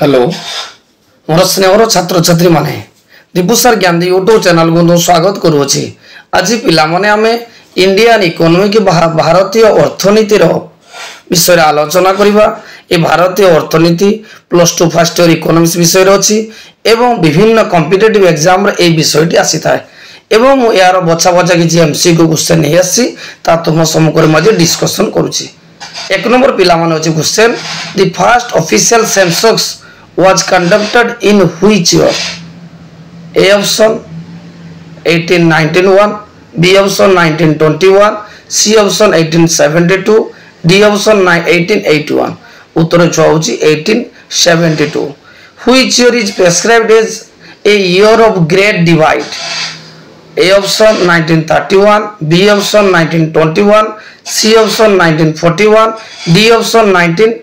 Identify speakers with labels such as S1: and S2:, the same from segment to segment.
S1: Hello मोर स्नेहर छात्र छात्री माने दीपुसार ज्ञान यूट्यूब चैनल को स्वागत करुँची। आज पिला माने आमे इंडियन इकोनॉमी की भारतीय अर्थनीति विषय आलोचना करवा। ये भारतीय अर्थनीति +2 फर्स्ट ईयर इकोनॉमिक्स विषय अच्छी एवं विभिन्न कॉम्पिटिटिव एग्जाम रे विषयटी आसी था एवं यार बछा बछा किसी एमसीक्यू क्वेश्चन नहीं आसी तुम सम्मुख में डिस्कसन करुँची। एक नंबर पिला माने अछि question the first official census was conducted in which year? A option 1891, B option 1921, C option 1872, D option 1881. उत्तर होची 1872. Which year is prescribed as a year of great divide? A option 1931, B option 1921, C option 1941, D option 1911.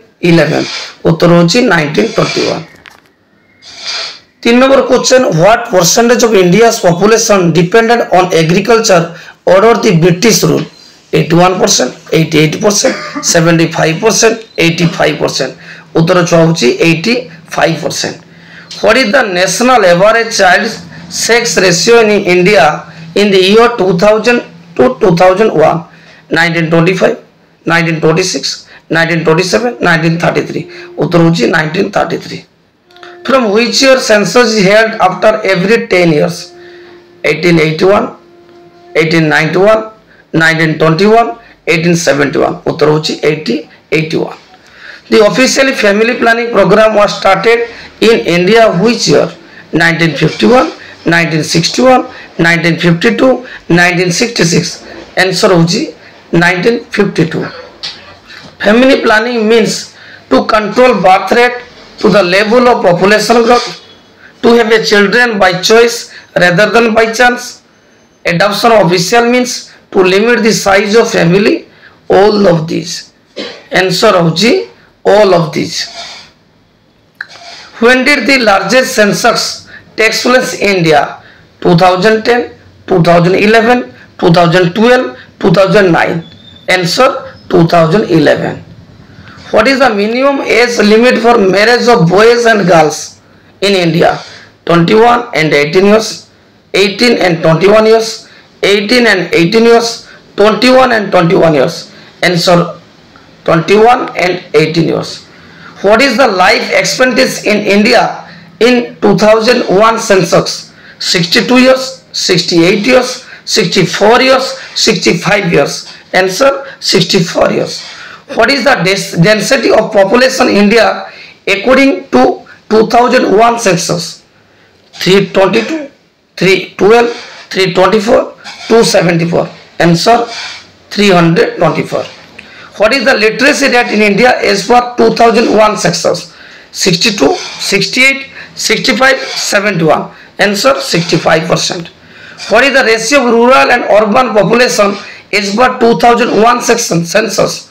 S1: उत्तर होची 1921. 3 number question what percentage of India's population depended on agriculture under the British rule? 81%, 88%, 75%, 85%. उत्तर होची 85%. What is the national average child sex ratio in India in the year 2000 to 2001? 1925, 1926, 1927, 1933. उत्तर होची 1933. From which year census is held after every 10 years? 1881, 1891, 1921, 1871. उत्तर होची 1881. The official family planning program was started in India which year? 1951, 1961, 1952, 1966. Answer होची 1952. Family planning means to control birth rate to the level of population growth, to have a children by choice rather than by chance. Adoption of official means to limit the size of family. All of these. Answer होची all of these. When did the largest census take place in India? 2010, 2011, 2012, 2009. Answer 2011. What is the minimum age limit for marriage of boys and girls in India? 21 and 18 years, 18 and 21 years, 18 and 18 years, 21 and 21 years. Answer 21 and 18 years. What is the life expectancy in India in 2001 census? 62 years, 68 years, 64 years, 65 years. Answer 64 years. What is the density of population in India according to 2001 census? 322, 312, 324, 274. Answer 324. What is the literacy rate in India as per 2001 census? 62, 68, 65, 71. Answer 65%. What is the ratio of rural and urban population as per 2001 census?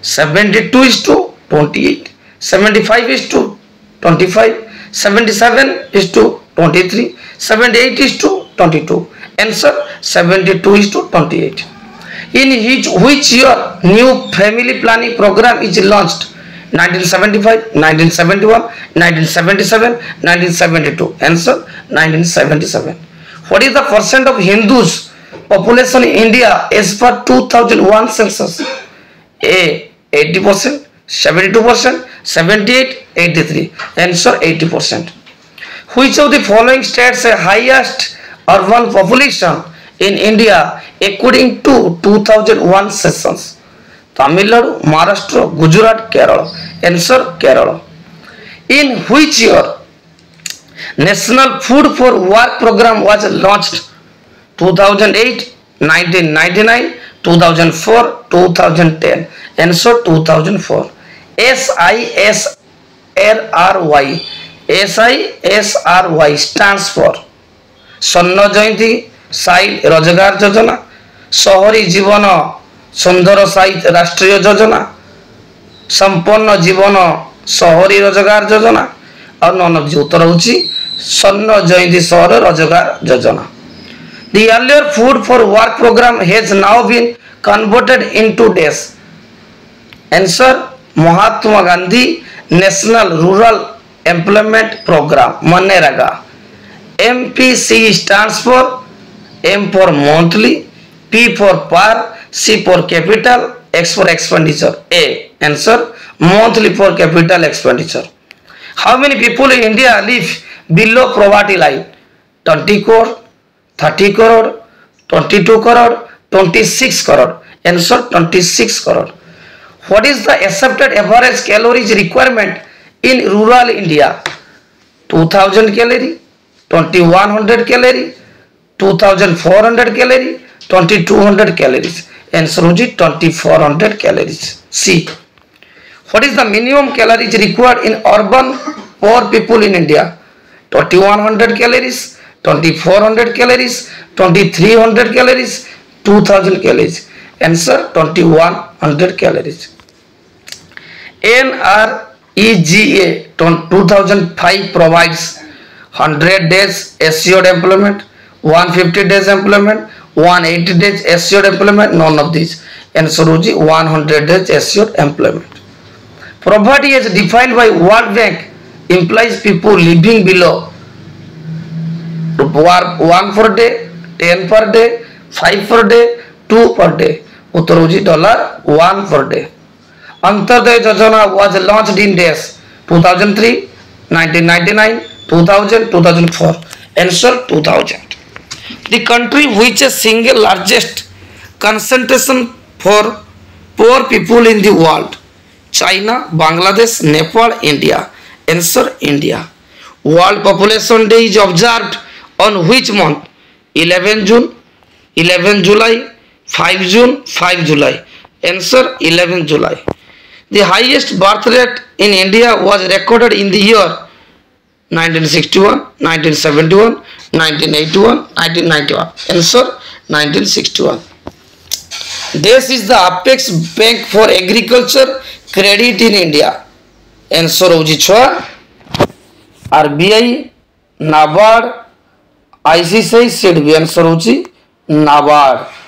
S1: 72 is to 28, 75 is to 25, 77 is to 23, 78 is to 22. Answer 72 is to 28. In which year new family planning program is launched? 1975, 1971, 1977, 1972. Answer 1977. What is the percent of Hindus population in India as per 2001 census? A 80%, 72%, 78, 83. Answer 80%. Which of the following states has highest urban population in India according to 2001 census? Tamil Nadu, Maharashtra, Gujarat, Kerala. Answer Kerala. In which year National Food for Work program was launched? 2008, 1999, 2004, 2010. Answer 2004. SISRY stands for Swarna Jayanti Sahil Rojagar Yojana, Shahari Jibana Sundara Sahil Rashtriya Yojana, Sampanna Jibana Shahari Rojagar Yojana. और none of उत्तर होची स्वर्ण जयंती शहर रोजगार योजना. The earlier food for work program has now been converted into dash. Answer Mahatma Gandhi National Rural Employment Program, Manrega. MPC stands for M for monthly, P for per, C for capital, X for expenditure. A. Answer, monthly for capital expenditure. How many people in India live below poverty line? 20 crore, 30 crore, 22 crore, 26 crore. Answer, 26 crore. What is the accepted average calories requirement in rural India? 2000 calorie, 2100 calorie, 2400 calorie, 2200 calories. Answer is 2400 calories. C. What is the minimum calories required in urban poor people in India? 2100 calories, 2400 calories, 2300 calories, 2000 calories. Answer, 2100 calories. NREGA 2005 provides 100 days assured employment, 150 days employment, 180 days assured employment, none of these. Answer is 100 days assured employment. Poverty as defined by World Bank implies people living below 1 per day, 10 per day, 5 per day, 2 per day. Uttar is $1 per day. Antyodaya Yojana was launched in days 2003, 1999, 2000, 2004. Answer, 2000. The country which has single largest concentration for poor people in the world? China, Bangladesh, Nepal, India. Answer, India. World Population Day is observed on which month? 11 June, 11 July, 5 June, 5 July. Answer, 11 July. The highest birth rate in India was recorded in the year 1961, 1971, 1981, 1991. Answer, 1961. This is the apex bank for agriculture credit in India. Answer hoji 6. RBI, NABARD, ICICI, SIDBI. Answer hoji NABARD.